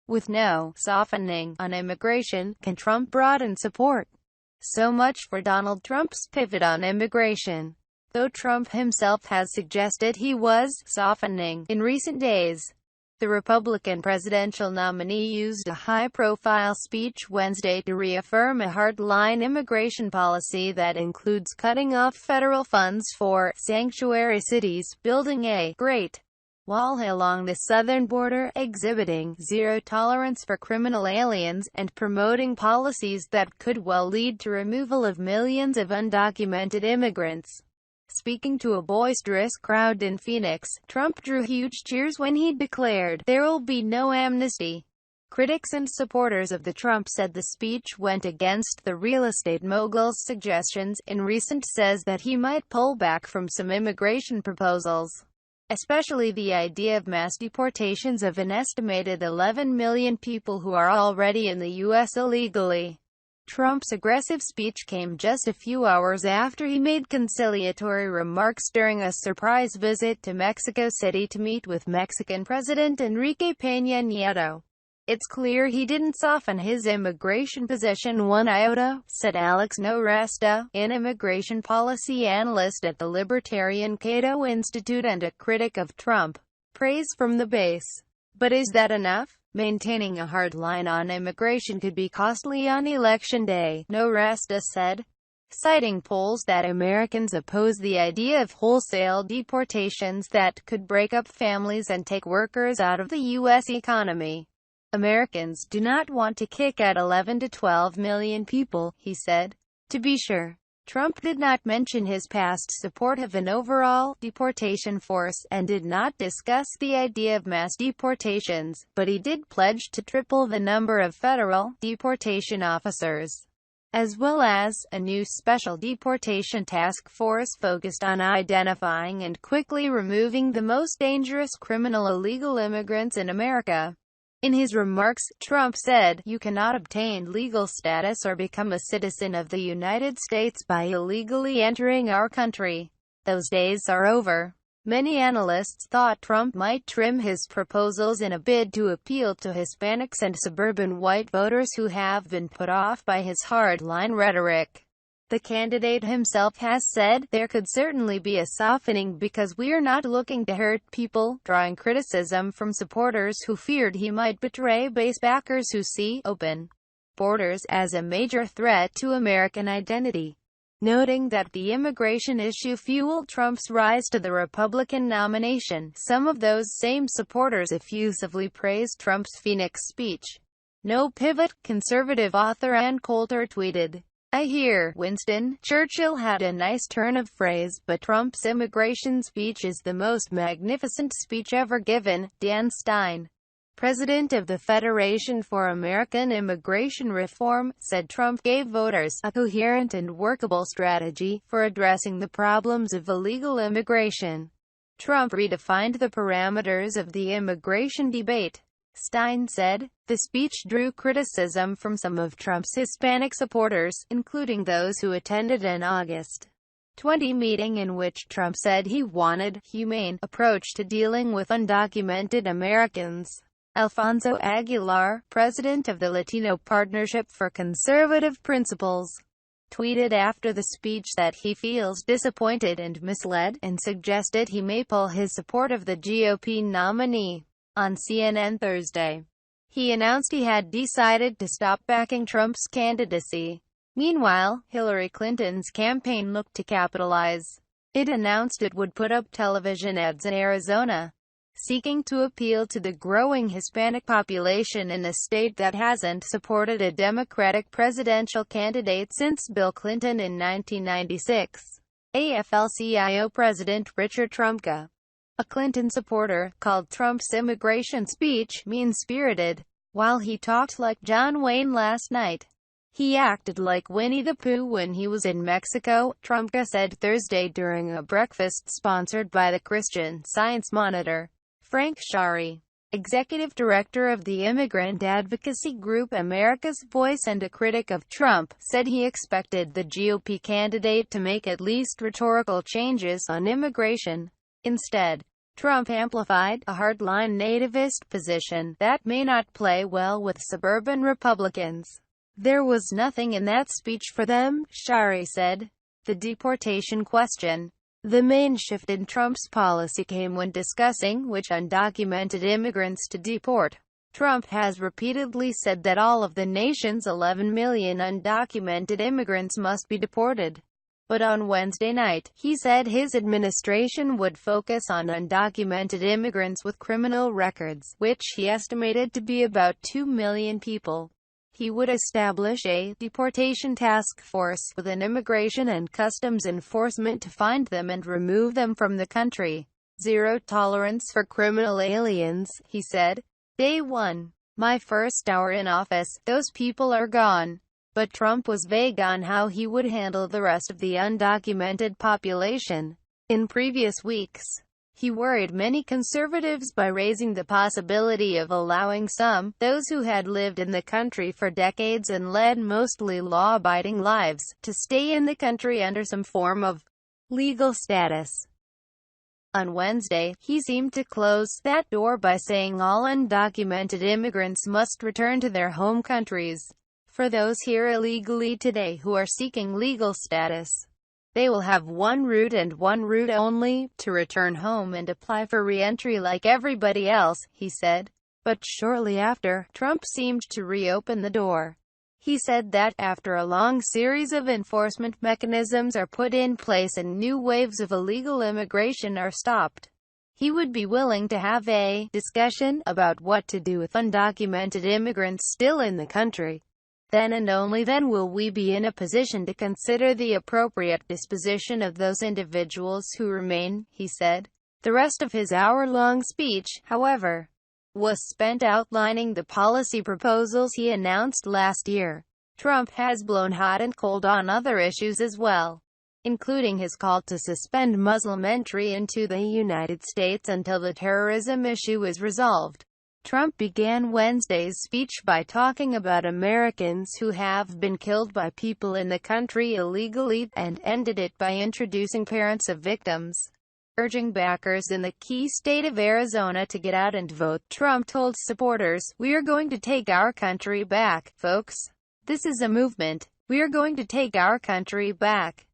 With no softening on immigration, can Trump broaden support? So much for Donald Trump's pivot on immigration. Though Trump himself has suggested he was softening in recent days, the Republican presidential nominee used a high-profile speech Wednesday to reaffirm a hardline immigration policy that includes cutting off federal funds for sanctuary cities, building a Great Wall along the southern border, exhibiting zero tolerance for criminal aliens, and promoting policies that could well lead to removal of millions of undocumented immigrants. Speaking to a boisterous crowd in Phoenix, Trump drew huge cheers when he declared, "There will be no amnesty." Critics and supporters of the Trump said the speech went against the real estate mogul's suggestions in recent says that he might pull back from some immigration proposals, especially the idea of mass deportations of an estimated 11 million people who are already in the U.S. illegally. Trump's aggressive speech came just a few hours after he made conciliatory remarks during a surprise visit to Mexico City to meet with Mexican President Enrique Peña Nieto. "It's clear he didn't soften his immigration position one iota," said Alex Nowrasteh, an immigration policy analyst at the Libertarian Cato Institute and a critic of Trump. Praise from the base. But is that enough? Maintaining a hard line on immigration could be costly on Election Day, Nowrasteh said, citing polls that Americans oppose the idea of wholesale deportations that could break up families and take workers out of the U.S. economy. "Americans do not want to kick out 11 to 12 million people," he said. To be sure, Trump did not mention his past support of an overall deportation force, and did not discuss the idea of mass deportations, but he did pledge to triple the number of federal deportation officers, as well as a new special deportation task force focused on identifying and quickly removing the most dangerous criminal illegal immigrants in America. In his remarks, Trump said, "You cannot obtain legal status or become a citizen of the United States by illegally entering our country. Those days are over." Many analysts thought Trump might trim his proposals in a bid to appeal to Hispanics and suburban white voters who have been put off by his hard-line rhetoric. The candidate himself has said, "There could certainly be a softening because we are not looking to hurt people," drawing criticism from supporters who feared he might betray base backers who see open borders as a major threat to American identity. Noting that the immigration issue fueled Trump's rise to the Republican nomination, some of those same supporters effusively praised Trump's Phoenix speech. No pivot, conservative author Ann Coulter tweeted, "I hear Winston Churchill had a nice turn of phrase, but Trump's immigration speech is the most magnificent speech ever given." Dan Stein, president of the Federation for American Immigration Reform, said Trump gave voters a coherent and workable strategy for addressing the problems of illegal immigration. Trump redefined the parameters of the immigration debate. Stein said, the speech drew criticism from some of Trump's Hispanic supporters, including those who attended an August 20 meeting in which Trump said he wanted a humane approach to dealing with undocumented Americans. Alfonso Aguilar, president of the Latino Partnership for Conservative Principles, tweeted after the speech that he feels disappointed and misled, and suggested he may pull his support of the GOP nominee. On CNN Thursday, he announced he had decided to stop backing Trump's candidacy. Meanwhile, Hillary Clinton's campaign looked to capitalize. It announced it would put up television ads in Arizona, seeking to appeal to the growing Hispanic population in a state that hasn't supported a Democratic presidential candidate since Bill Clinton in 1996. AFL-CIO President Richard Trumka, a Clinton supporter, called Trump's immigration speech mean-spirited. While he talked like John Wayne last night, He acted like Winnie the Pooh when he was in Mexico, Trump said Thursday during a breakfast sponsored by the Christian Science Monitor. Frank Shari, executive director of the immigrant advocacy group America's Voice and a critic of Trump, said he expected the GOP candidate to make at least rhetorical changes on immigration. Instead, Trump amplified a hardline nativist position that may not play well with suburban Republicans. There was nothing in that speech for them, Shari said. The deportation question. The main shift in Trump's policy came when discussing which undocumented immigrants to deport. Trump has repeatedly said that all of the nation's 11 million undocumented immigrants must be deported. But on Wednesday night, he said his administration would focus on undocumented immigrants with criminal records, which he estimated to be about 2 million people. He would establish a deportation task force with an immigration and customs enforcement to find them and remove them from the country. Zero tolerance for criminal aliens, he said. Day 1. My first hour in office, those people are gone. But Trump was vague on how he would handle the rest of the undocumented population. In previous weeks, he worried many conservatives by raising the possibility of allowing some, those who had lived in the country for decades and led mostly law-abiding lives, to stay in the country under some form of legal status. On Wednesday, he seemed to close that door by saying all undocumented immigrants must return to their home countries. For those here illegally today who are seeking legal status, they will have one route and one route only, to return home and apply for re-entry like everybody else, he said. But shortly after, Trump seemed to reopen the door. He said that after a long series of enforcement mechanisms are put in place and new waves of illegal immigration are stopped, he would be willing to have a discussion about what to do with undocumented immigrants still in the country. Then and only then will we be in a position to consider the appropriate disposition of those individuals who remain, he said. The rest of his hour-long speech, however, was spent outlining the policy proposals he announced last year. Trump has blown hot and cold on other issues as well, including his call to suspend Muslim entry into the United States until the terrorism issue is resolved. Trump began Wednesday's speech by talking about Americans who have been killed by people in the country illegally, and ended it by introducing parents of victims. Urging backers in the key state of Arizona to get out and vote, Trump told supporters, "We are going to take our country back, folks. This is a movement. We are going to take our country back."